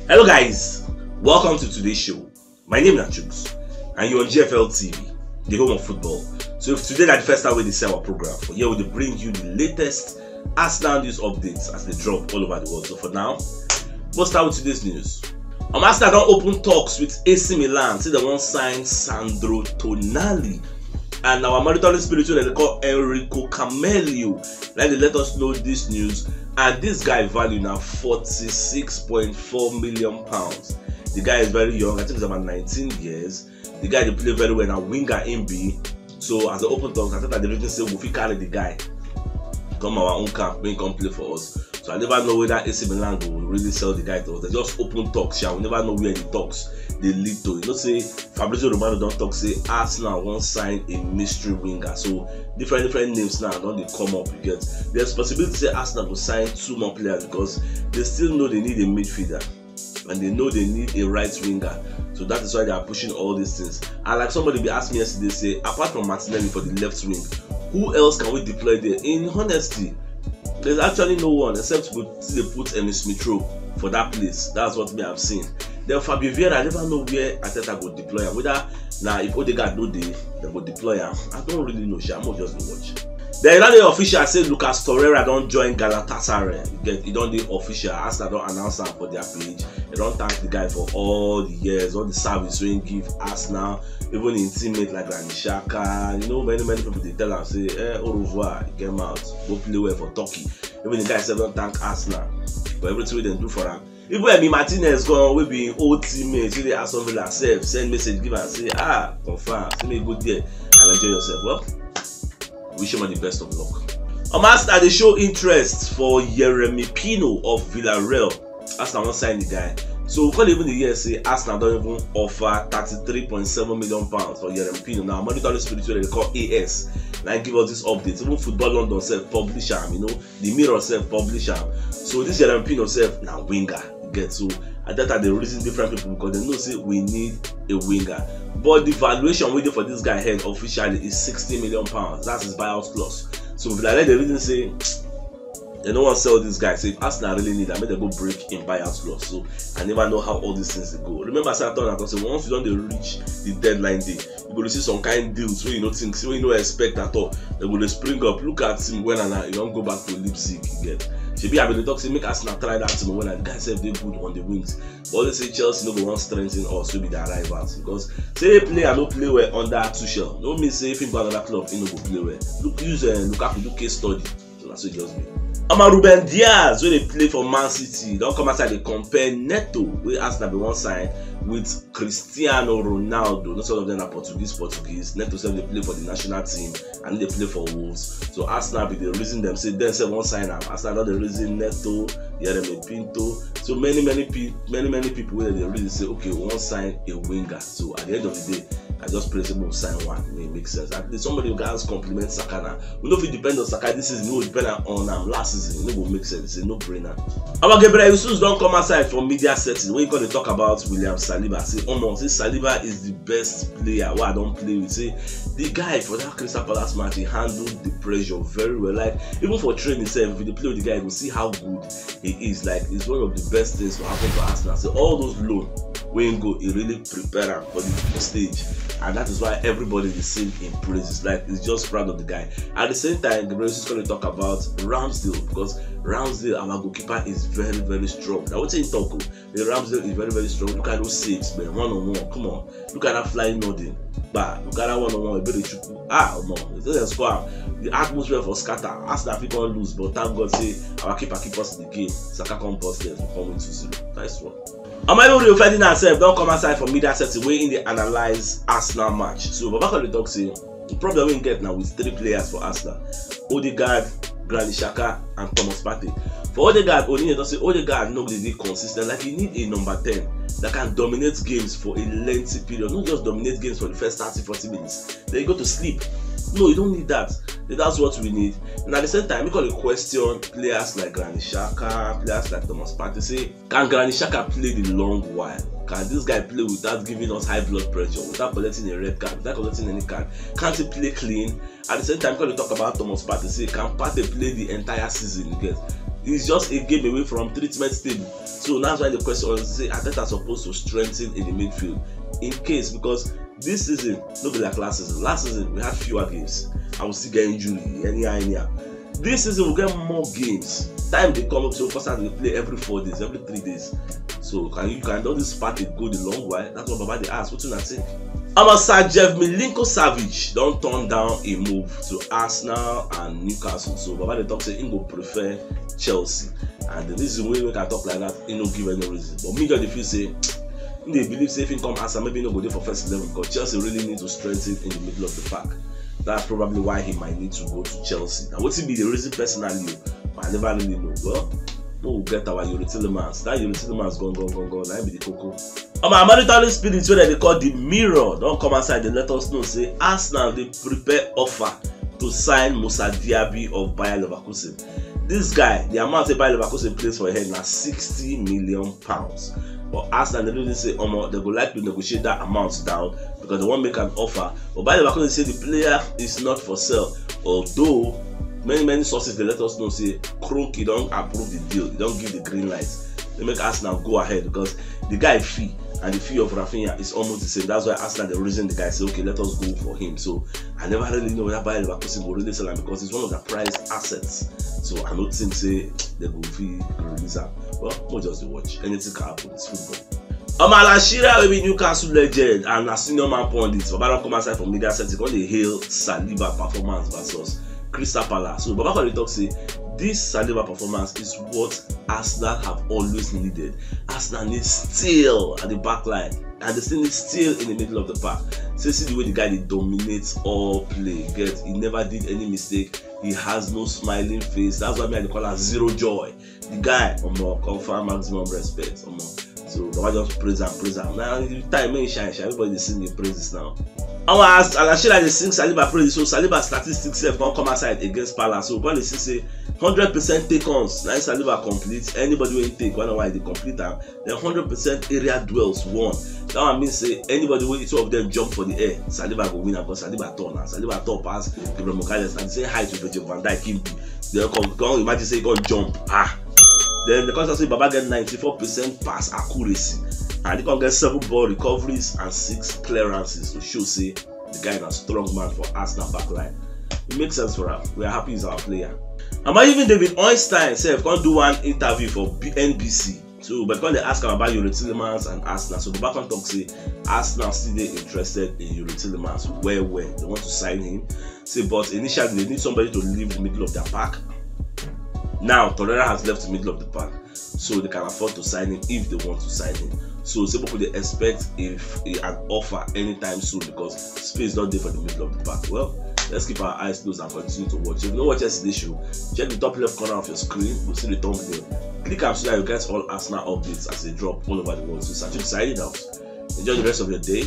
Hello guys, welcome to today's show. My name is CHUKS and you're on GFL TV, the home of football. So if today is the first time we see our program, for here we will bring you the latest Arsenal news updates as they drop all over the world. So for now, we'll start with today's news. Arsenal don't open talks with AC Milan, say they won't sign Sandro Tonali. And our monitoring spiritual they call Enrico Camelio. Like they let us know this news. And this guy value now £46.4 million. The guy is very young, I think he's about 19 years. The guy they play very well now, winger MB. So as an open talk, I thought that they didn't say we carry the guy. Come our own camp, when come play for us. So I never know whether AC Milan will really sell the guy to us. They just open talks, yeah. We never know where the talks they lead to. You know, say Fabrizio Romano don't talk, say Arsenal won't sign a mystery winger. So different names now don't they come up, you get. There's possibility to say Arsenal will sign 2 more players because they still know they need a midfielder and they know they need a right winger. So that is why they are pushing all these things. And like somebody be asked me yesterday, say apart from Martinelli for the left wing, who else can we deploy there? In honesty, there's actually no one except they put Emil Smith-Rowe for that place. That's what we have seen. Then Fabio Vieira, I never know where Ateta go deploy him. Whether now if Odegaard no day, they go deploy him. I don't really know. I'm not just go watch. Then another official said Lucas Torreira don't join Galatasaray. He don't do official. Arsenal don't announce him for their page. They don't thank the guy for all the years, all the service we give Arsenal, even in teammates like Granit Xhaka. You know, many people they tell him say, au revoir, get him out, go play well for Turkey. Even the guy said don't thank Arsenal for everything they do for him. Even when Martinez gone, we be old teammates, they ask something like send message, give and say, confirm, send me good there and enjoy yourself. Well, wish him the best of luck. Arsenal they show interest for Yeremy Pino of Villarreal. Arsenal won't sign the guy. So we can't even the year say Arsenal don't even offer £33.7 million for Yeremy Pino. Now monitoring spiritual they call AS. Like give us this update. Even Football London self publish him, you know, the Mirror self publish him. So this Yeremy Pino self now winger. Get so at that time they reason different people because they know say we need a winger. But the valuation waiting for this guy head officially is £60 million. That's his buyout clause. So like the reason say they don't want to sell this guy. So if Arsenal really need, I made them go break in buyout clause. So I never know how all these things go. Remember, I said once you don't reach the deadline day, you go to see some kind of deals where you don't think, where you don't expect at all. They will spring up. Look at him when you don't go back to Leipzig again. Maybe I've been talking make Arsenal try that team when the guys say they good on the wings. But they say Chelsea no go want strengthen us to be the rivals because say they play and no play well under Tuchel. No mean say if he go another club, he no go play well. Look use Lukaku do case study. So that's what it just be. Ruben Diaz, when they play for Man City, don't come outside they compare Neto, where Arsenal be one side, with Cristiano Ronaldo. Not all of them are Portuguese. Neto said they play for the national team and they play for Wolves. So Arsenal be the reason them say they say one sign up. Arsenal not the reason Neto, Yeremy Pinto. So many people where they really say okay, we want sign a winger. So at the end of the day, I just praise him sign one. It makes sense. At least somebody who guys compliment Saka now. We know if it depends on Saka this season, we depend on last season. It will make sense. It's a no-brainer. Our Gabriel Jesus don't come aside from media settings. When you going to talk about William Saliba, say almost say Saliba is the best player. Why I don't play with say the guy for that Crystal Palace match, he handled the pressure very well. Like even for training itself, if you play with the guy, you will see how good he is. Like it's one of the best things to happen for Arsenal. So all those loans when go, he really prepare him for the stage. And that is why everybody is sing in praises. Like it's just proud of the guy. At the same time, Gabriel is going to talk about Ramsdale because Ramsdale, our goalkeeper, is very strong. I would say in Toko, the Ramsdale is very strong. Look at those saves, man. 1-on-1. Come on. Look at that flying nothing. But look at that 1-on-1. No. It doesn't score. The atmosphere for scatter. Arsenal if can't lose, but thank God say our keeper keep us in the game. Saka come post there to come with 2-0. Nice one. I'm able to defend ourselves. Don't come aside from media setting. We in the analyze Arsenal match. So back on the talk say the problem we get now with 3 players for Arsenal: Odegaard, Granit Xhaka, and Thomas Partey. For Odegaard, Odin don't say Odegaard nobody did consistent. Like you need a number 10 that can dominate games for a lengthy period. Not just dominate games for the first 30-40 minutes. Then you go to sleep. No, you don't need that. That's what we need. And at the same time, we call a question players like Granit Xhaka, players like Thomas Partey. Say, can Granit Xhaka play the long while? Can this guy play without giving us high blood pressure, without collecting a red card, without collecting any card? Can't he play clean? At the same time, when we talk about Thomas Partey, say, can Partey play the entire season? Because He's just a game away from treatment table. So that's why the question was say Arteta supposed to strengthen in the midfield in case, because this season no be like last season. Last season we had fewer games. I will still get injury anyhow. This season we'll get more games. Time they come up, so first time they play every 4 days, every 3 days. So you can do this party go the long way. That's what Baba they ask. What do you think? Sir Jeff Milinkovic don't turn down a move to Arsenal and Newcastle. So Baba they talk say he go prefer Chelsea. And the reason we can talk like that, he no give any reason. But me just feel say they believe say if he come Arsenal, maybe he no go there for first 11 because Chelsea really need to strengthen in the middle of the pack. That's probably why he might need to go to Chelsea. Now, what's be the reason personally? I never really know. Well, we'll get our Yuri Tillemans. That Yuri Tillemans gone. That be the cocoa. My maritally spirit where they call the mirror. Don't come outside. They let us know. Say Arsenal they prepare offer to sign Moussa Diaby of Bayer Leverkusen. This guy, the amount of Bayer Leverkusen plays for a head now £60 million. But Arsenal they didn't say, they go like to negotiate that amount down because they won't make an offer. But Bayer Leverkusen say the player is not for sale. Although many sources they let us know say Kroenke don't approve the deal, they don't give the green light. They make Arsenal go ahead because the guy fee and the fee of Rafinha is almost the same. That's why Arsenal the reason the guy say okay, let us go for him. So I never really know whether Bayer Leverkusen will really sell him because it's one of the prized assets. So I don't think say they go fee release him. Well, we'll just watch. Anything can happen. It's football. Alashira will be Newcastle legend and a senior man pundit. Baba don't come aside from media set. They hail Saliba performance versus Crystal Palace. So Baba can talk say this Saliba performance is what Arsenal have always needed. Arsenal needs steel at the back line and they still need steel in the middle of the pack. So see the way the guy they dominates all play. He never did any mistake. He has no smiling face. That's why I call her zero joy. The guy confirm maximum respect. So Baba just praise him. Now the time when he shine, everybody sing the praises now. I want to ask Alashira they sing Saliba praises. So Saliba statistics self can't come aside against Palace. So when they say 100% take-ons, now Saliba complete. Anybody will take one why they complete them. Then 100% area dwells won. That one means say anybody will two of them jump for the air. Saliba go win because Saliba turn and Saliba top pass Gabriel Magalhaes and the same height with Virgil van Dijk Kimby. Then come imagine say he can jump. Then the contest say Baba get 94% pass accuracy. And he can get 7 ball recoveries and 6 clearances to show say the guy is a strong man for Arsenal backline. It makes sense for him. We are happy he's our player. And even David Ornstein said can't do one interview for NBC. So but when they ask him about Yuri Tillemans and Arsenal, so the back on talk say Arsenal still interested in Yuri Tillemans. Where they want to sign him. Say but initially they need somebody to leave the middle of their pack. Now Torreira has left the middle of the pack, so they can afford to sign him if they want to sign him. So some people they expect an offer anytime soon because space is not there for the middle of the pack. Well, let's keep our eyes closed and continue to watch. If you don't watch yesterday's show, check the top left corner of your screen. You'll see the thumbnail. Click up so that you get all Arsenal updates as they drop all over the world. So search it out. Enjoy the rest of your day.